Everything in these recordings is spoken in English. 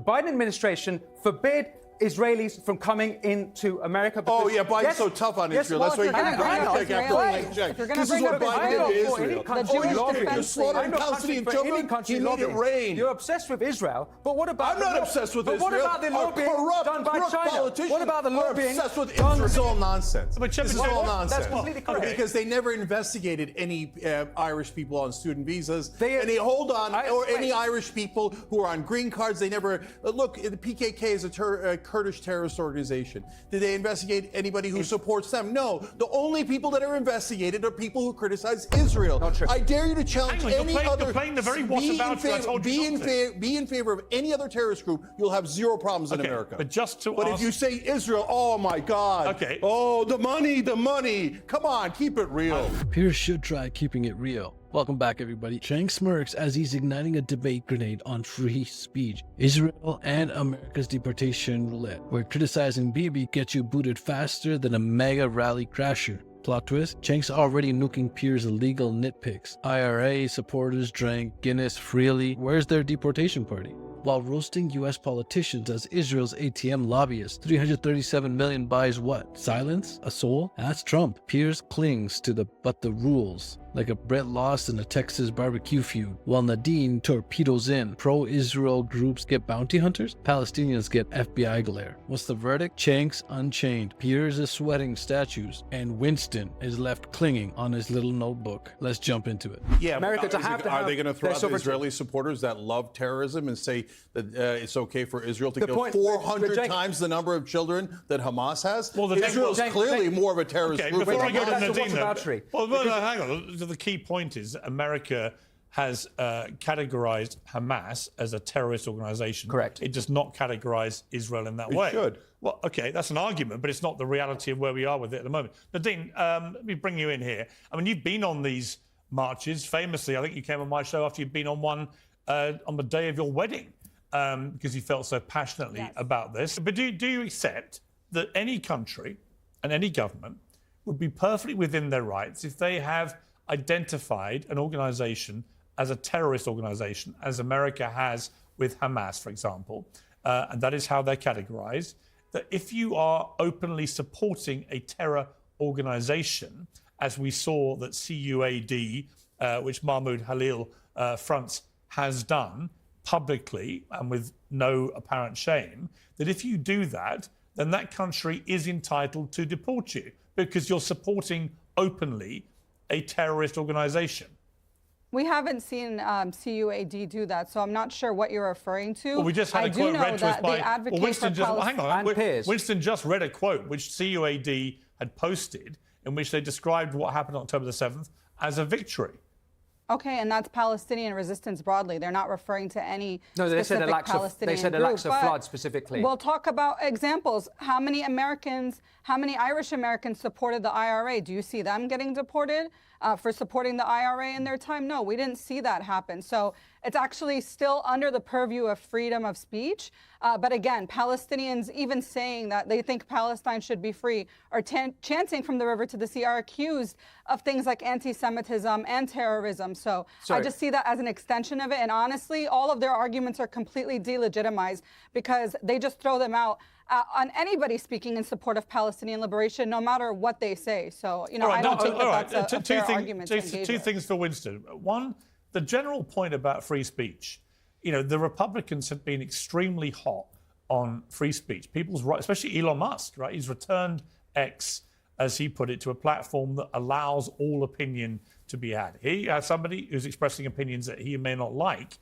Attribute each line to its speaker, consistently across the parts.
Speaker 1: Biden administration forbid Israelis from coming into America.
Speaker 2: Oh, yeah, Biden's so tough on Israel. That's why you can't check. This is what Biden did to Israel. You're slaughtering Palestinian children. He made it rain.
Speaker 1: You're obsessed with Israel, but what about...
Speaker 2: I'm not obsessed with Israel.
Speaker 1: What about the lobbying done by China? What about the lobbying?
Speaker 2: Obsessed with Israel. This is all nonsense.
Speaker 3: This
Speaker 2: is all nonsense.
Speaker 1: That's completely correct.
Speaker 2: Because they never investigated any Irish people on student visas. Any Irish people who are on green cards. They never... Look, the PKK is a Kurdish terrorist organization. Did they investigate anybody who supports them? No. The only people that are investigated are people who criticize Israel.
Speaker 1: Not true.
Speaker 2: I dare you to challenge any other...
Speaker 3: You're playing the very what about you I told you not to.
Speaker 2: Be in favor of any other terrorist group, you'll have zero problems in America.
Speaker 3: But just to
Speaker 2: But if you say Israel, oh my God.
Speaker 3: Okay.
Speaker 2: Oh, the money. Come on, keep it real.
Speaker 4: Piers should try keeping it real. Welcome back, everybody. Cenk smirks as he's igniting a debate grenade on free speech. Israel and America's deportation roulette, where criticizing Bibi gets you booted faster than a MAGA rally crasher. Plot twist, Cenk's already nuking Piers' illegal nitpicks. IRA supporters drank Guinness freely. Where's their deportation party? While roasting US politicians as Israel's ATM lobbyists, 337 million buys what? Silence? A soul? That's Trump. Piers clings to the rules, like a Brett lost in a Texas barbecue feud, while Nadine torpedoes in. Pro-Israel groups get bounty hunters, Palestinians get FBI glare. What's the verdict? Cenk's unchained, Piers is sweating statues, and Winston is left clinging on his little notebook. Let's jump into it.
Speaker 2: Yeah,
Speaker 1: America
Speaker 2: are they going to throw out the Israeli supporters that love terrorism and say that it's okay for Israel to kill 400 times the number of children that Hamas has?
Speaker 3: Well,
Speaker 2: Israel's clearly more of a terrorist group.
Speaker 3: Before I go to Nadine, hang on. The key point is that America has categorized Hamas as a terrorist organization.
Speaker 1: Correct.
Speaker 3: It does not categorize Israel in that way.
Speaker 2: It should.
Speaker 3: Well, okay, that's an argument, but it's not the reality of where we are with it at the moment. Nadine, let me bring you in here. I mean, you've been on these marches famously. I think you came on my show after you'd been on one on the day of your wedding because you felt so passionately about this. But do you accept that any country and any government would be perfectly within their rights if they have identified an organisation as a terrorist organisation, as America has with Hamas, for example, and that is how they're categorised, that if you are openly supporting a terror organisation, as we saw that CUAD, which Mahmoud Halil fronts, has done publicly and with no apparent shame, that if you do that, then that country is entitled to deport you because you're supporting openly a terrorist organisation.
Speaker 5: We haven't seen CUAD do that, so I'm not sure what you're referring to.
Speaker 3: Well, we just had a quote read to us by Winston. Hang on, Winston just read a quote which CUAD had posted, in which they described what happened on October the 7th as a victory.
Speaker 5: Okay, and that's Palestinian resistance broadly. They're not referring to any
Speaker 1: Palestinian
Speaker 5: specific
Speaker 1: they said
Speaker 5: group.
Speaker 1: Al-Aqsa flood specifically.
Speaker 5: We'll talk about examples. How many Irish Americans supported the IRA? Do you see them getting deported for supporting the IRA in their time? No, we didn't see that happen. So it's actually still under the purview of freedom of speech. But again, Palestinians even saying that they think Palestine should be free or chanting from the river to the sea are accused of things like anti-Semitism and terrorism. So I just see that as an extension of it. And honestly, all of their arguments are completely delegitimized because they just throw them out on anybody speaking in support of Palestinian liberation, no matter what they say. So, you know, I don't think that's a fair argument to engage with.
Speaker 3: Two things for Winston. One, the general point about free speech. You know, the Republicans have been extremely hot on free speech. People's rights, especially Elon Musk, right? He's returned X, as he put it, to a platform that allows all opinion to be had. He has somebody who's expressing opinions that he may not like,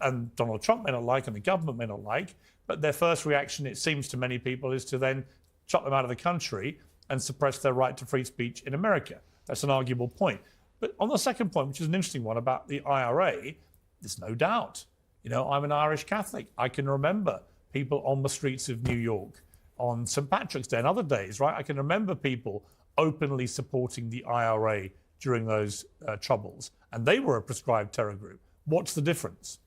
Speaker 3: and Donald Trump may not like, and the government may not like, but their first reaction, it seems to many people, is to then chuck them out of the country and suppress their right to free speech in America. That's an arguable point. But on the second point, which is an interesting one about the IRA, there's no doubt. You know, I'm an Irish Catholic. I can remember people on the streets of New York on St. Patrick's Day and other days, right? I can remember people openly supporting the IRA during those troubles. And they were a prescribed terror group. What's the difference?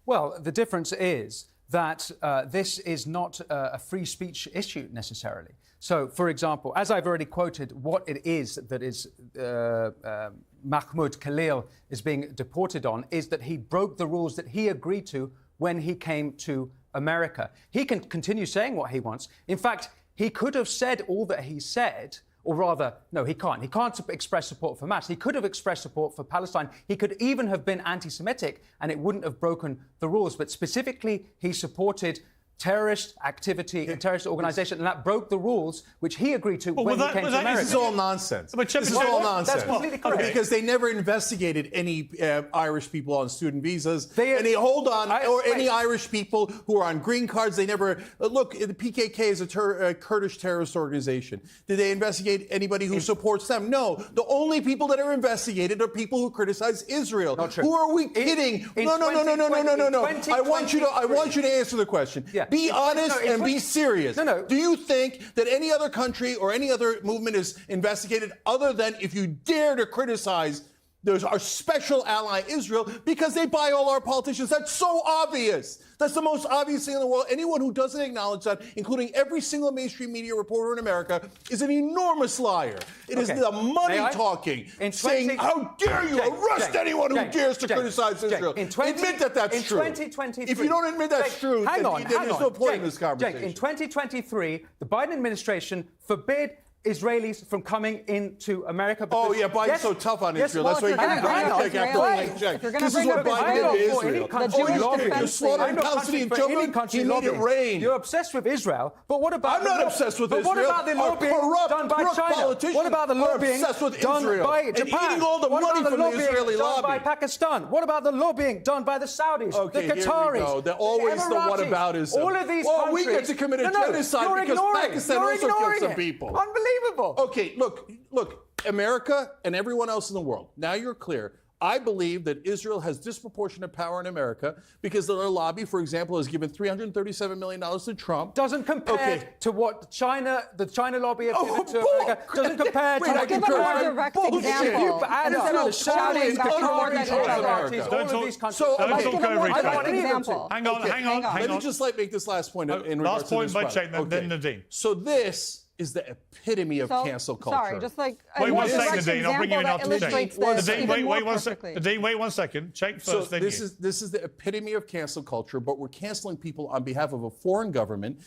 Speaker 1: Well, the difference is that this is not a free speech issue necessarily. So, for example, as I've already quoted, what it is that is Mahmoud Khalil is being deported on is that he broke the rules that he agreed to when he came to America. He can continue saying what he wants. In fact, he could have said all that he said, or rather, no, he can't. He can't express support for Hamas. He could have expressed support for Palestine. He could even have been anti-Semitic, and it wouldn't have broken the rules. But specifically, he supported terrorist activity and terrorist organisation, and that broke the rules which he agreed to when he came to America.
Speaker 2: This is all nonsense.
Speaker 3: But
Speaker 2: this is all nonsense.
Speaker 1: That's completely correct.
Speaker 2: Because they never investigated any Irish people on student visas. Any Irish people who are on green cards. They never look. The PKK is a Kurdish terrorist organization. Did they investigate anybody who supports them? No. The only people that are investigated are people who criticize Israel.
Speaker 1: Not true.
Speaker 2: Who are we kidding? No. I want you to answer the question.
Speaker 1: Yeah.
Speaker 2: Be honest and be serious.
Speaker 1: No.
Speaker 2: Do you think that any other country or any other movement is investigated other than if you dare to criticize our special ally Israel because they buy all our politicians? That's so obvious. That's the most obvious thing in the world. Anyone who doesn't acknowledge that, including every single mainstream media reporter in America, is an enormous liar. It is the money talking, saying, how dare you arrest anyone who dares to criticize Israel. Admit that that's true.
Speaker 1: 2023,
Speaker 2: if you don't admit that's true, then there's no point in this conversation.
Speaker 1: In 2023, the Biden administration forbid Israelis from coming into America.
Speaker 2: Biden's so tough on Israel. That's why you
Speaker 5: check.
Speaker 2: This is what Biden did to Israel. You're slaughtering Palestinian children. You need it rain.
Speaker 1: You're obsessed with Israel, but what about?
Speaker 2: I'm not obsessed with Israel.
Speaker 1: What about the lobbying done by China? What about the lobbying done by Japan?
Speaker 2: Eating all the money from the Israeli lobby.
Speaker 1: Done by Pakistan? What about the lobbying done by the Saudis, the Qataris?
Speaker 2: They're always the what about is
Speaker 1: all of these countries.
Speaker 2: We get to commit a genocide because Pakistan also killed some people.
Speaker 1: Unbelievable.
Speaker 2: Okay, look, America and everyone else in the world. Now you're clear. I believe that Israel has disproportionate power in America because their lobby, for example, has given $337 million to Trump.
Speaker 1: Doesn't compare to what the China lobby has given to America. Doesn't compare to what
Speaker 5: give a more direct example.
Speaker 3: Hang on.
Speaker 2: Let me just make this last point in regards to this.
Speaker 3: Last point by Cenk, then Nadine.
Speaker 2: So this is the epitome of cancel culture.
Speaker 5: Sorry, just like
Speaker 3: wait one second, Nadine. I'll bring you in after
Speaker 5: Nadine.
Speaker 3: Nadine, wait 1 second. Nadine, wait 1 second. Cenk first, then
Speaker 2: this is the epitome of cancel culture, but we're canceling people on behalf of a foreign government.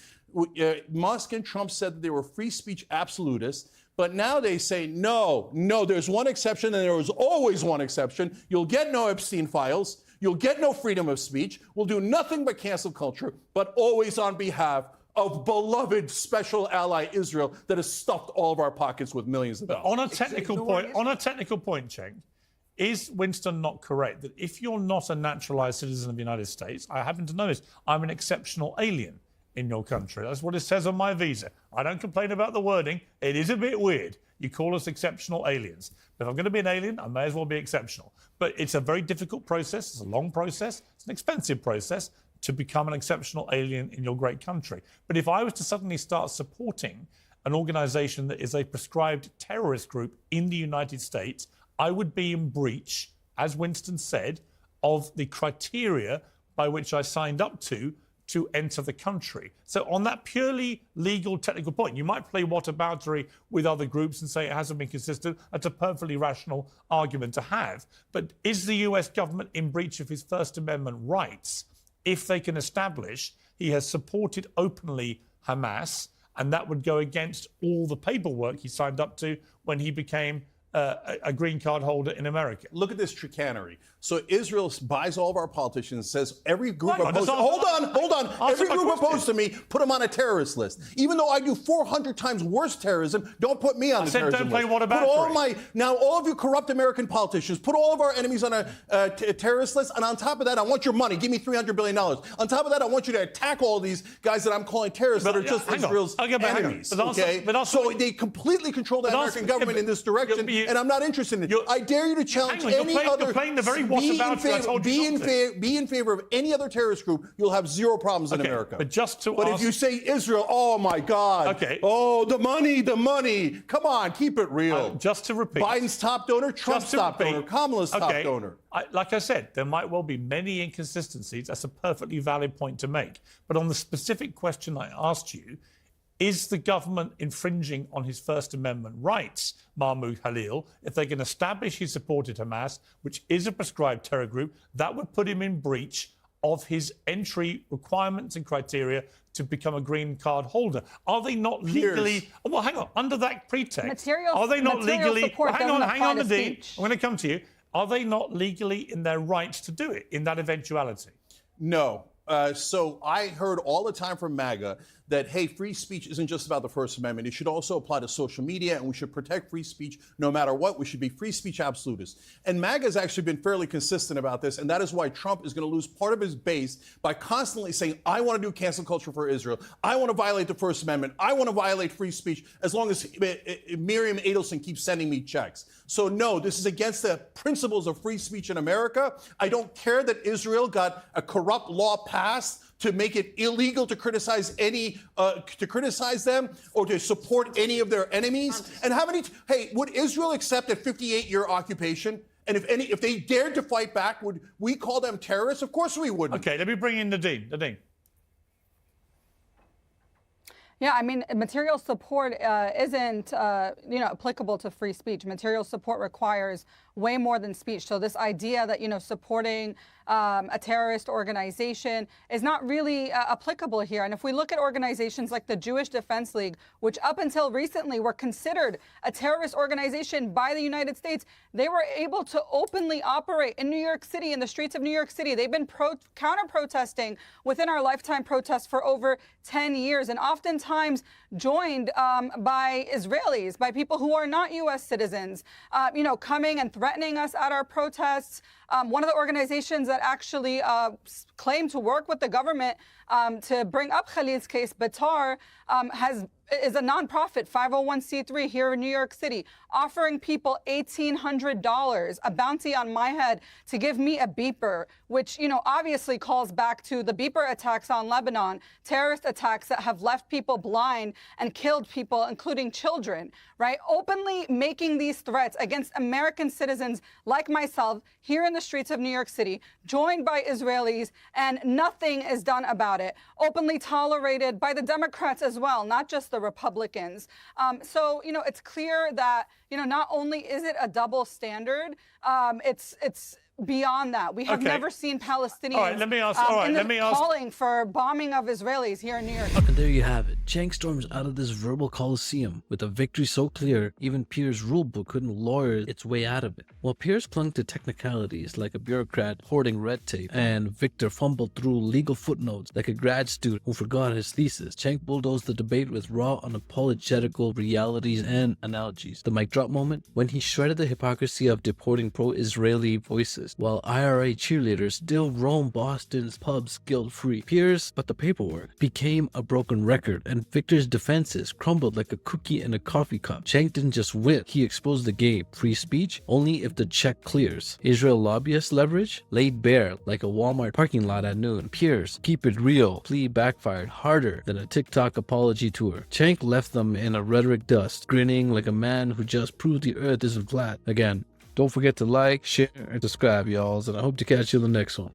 Speaker 2: Musk and Trump said that they were free speech absolutists. But now they say, no, there's one exception, and there was always one exception. You'll get no Epstein files. You'll get no freedom of speech. We'll do nothing but cancel culture, but always on behalf of beloved special ally Israel that has stuffed all of our pockets with millions of dollars.
Speaker 3: On a technical point, Cenk, is Winston not correct that if you're not a naturalized citizen of the United States, I happen to know this, I'm an exceptional alien in your country. That's what it says on my visa. I don't complain about the wording. It is a bit weird. You call us exceptional aliens. But if I'm going to be an alien, I may as well be exceptional. But it's a very difficult process. It's a long process. It's an expensive process to become an exceptional alien in your great country. But if I was to suddenly start supporting an organization that is a prescribed terrorist group in the United States, I would be in breach, as Winston said, of the criteria by which I signed up to enter the country. So on that purely legal, technical point, you might play whataboutery with other groups and say it hasn't been consistent. That's a perfectly rational argument to have. But is the US government in breach of his First Amendment rights if they can establish he has supported openly Hamas, and that would go against all the paperwork he signed up to when he became a green card holder in America?
Speaker 2: Look at this chicanery. So Israel buys all of our politicians, says every group opposed. Hold on. Every group opposed to me, put them on a terrorist list. Even though I do 400 times worse terrorism, don't put me on the terrorism list. Now all of you corrupt American politicians, put all of our enemies on a terrorist list, and on top of that, I want your money. Give me $300 billion. On top of that, I want you to attack all these guys that I'm calling terrorists that are just Israel's enemies. So they completely control the American government in this direction. And I'm not interested in it. I dare you to challenge any other. Be in favor of any other terrorist group. You'll have zero problems in America.
Speaker 3: But
Speaker 2: if you say Israel, oh my God.
Speaker 3: Okay.
Speaker 2: Oh, the money. Come on, keep it real.
Speaker 3: Just to repeat.
Speaker 2: Biden's top donor, Trump's top donor, Kamala's top donor.
Speaker 3: Like I said, there might well be many inconsistencies. That's a perfectly valid point to make. But on the specific question I asked you, is the government infringing on his First Amendment rights, Mahmoud Halil, if they can establish he supported Hamas, which is a prescribed terror group? That would put him in breach of his entry requirements and criteria to become a green card holder? Are they not legally? Oh, well, hang on. Under that pretext, are they not legally? Well, hang on, Nadine. I'm going to come to you. Are they not legally in their rights to do it in that eventuality?
Speaker 2: No. So I heard all the time from MAGA that, hey, free speech isn't just about the First Amendment. It should also apply to social media, and we should protect free speech no matter what. We should be free speech absolutists. And MAGA has actually been fairly consistent about this, and that is why Trump is going to lose part of his base by constantly saying, I want to do cancel culture for Israel. I want to violate the First Amendment. I want to violate free speech, as long as Miriam Adelson keeps sending me checks. So no, this is against the principles of free speech in America. I don't care that Israel got a corrupt law passed to make it illegal to criticize them or to support any of their enemies. And hey, would Israel accept a 58-year occupation? And if they dared to fight back, would we call them terrorists? Of course we wouldn't.
Speaker 3: Okay, let me bring in Nadine. Nadine.
Speaker 5: Yeah, I mean, material support isn't, applicable to free speech. Material support requires way more than speech. So this idea that, supporting a terrorist organization is not really applicable here. And if we look at organizations like the Jewish Defense League, which up until recently were considered a terrorist organization by the United States, they were able to openly operate in New York City, in the streets of New York City. They've been counter-protesting within our lifetime protests for over 10 years, and oftentimes joined by Israelis, by people who are not U.S. citizens, coming and threatening us at our protests. One of the organizations that actually claimed to work with the government to bring up Khalil's case, Batar, is a nonprofit 501c3 here in New York City, offering people $1,800, a bounty on my head, to give me a beeper, which, obviously calls back to the beeper attacks on Lebanon, terrorist attacks that have left people blind and killed people, including children, right? Openly making these threats against American citizens like myself here in the streets of New York City, joined by Israelis, and nothing is done about it. Openly tolerated by the Democrats as well, not just the Republicans. So, it's clear that, not only is it a double standard, it's beyond that. We have never seen Palestinians calling for bombing of Israelis here in New York.
Speaker 4: And there you have it. Cenk storms out of this verbal coliseum with a victory so clear, even Piers' rulebook couldn't lawyer its way out of it. While Piers clung to technicalities like a bureaucrat hoarding red tape, and Victor fumbled through legal footnotes like a grad student who forgot his thesis, Cenk bulldozed the debate with raw, unapologetical realities and analogies. The mic drop moment, when he shredded the hypocrisy of deporting pro-Israeli voices, while IRA cheerleaders still roam Boston's pubs guilt-free. Piers, but the paperwork, became a broken record, and Victor's defenses crumbled like a cookie in a coffee cup. Cenk didn't just win, he exposed the game. Free speech? Only if the check clears. Israel lobbyist leverage? Laid bare like a Walmart parking lot at noon. Piers, keep it real, plea backfired harder than a TikTok apology tour. Cenk left them in a rhetoric dust, grinning like a man who just proved the earth isn't flat. Again, don't forget to like, share, and subscribe, y'alls, and I hope to catch you in the next one.